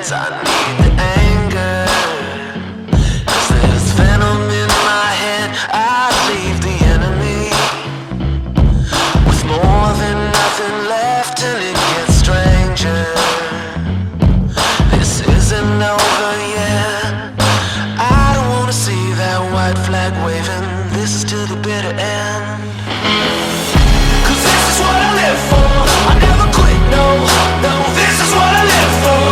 words, I need the anger. 'Cause there's venom in my head, I leave the enemy with more than nothing left, and it gets stranger. This isn't over yet. I don't wanna see that white flag waving. This is to the bitter end. 'Cause this is what I live for. I never quit, no, no. This is what I live for.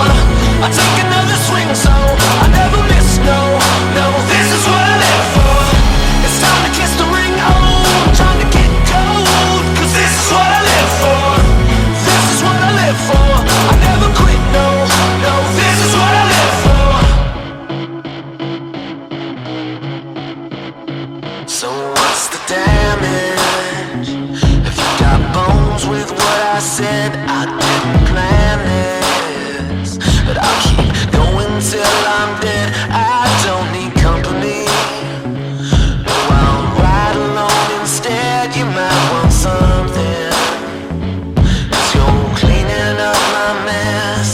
I take another swing, so I never miss, no, no. This is what I live for. It's time to kiss the ring, oh, I'm trying to get cold. 'Cause this is what I live for. This is what I live for. I never quit, no, no. This is what I live for. So what's the damage? If you got bones with what I said, I didn't plan this, but I'll keep going till I'm dead. I don't need company. No, I'll ride alone instead. You might want something, 'cause you're cleaning up my mess.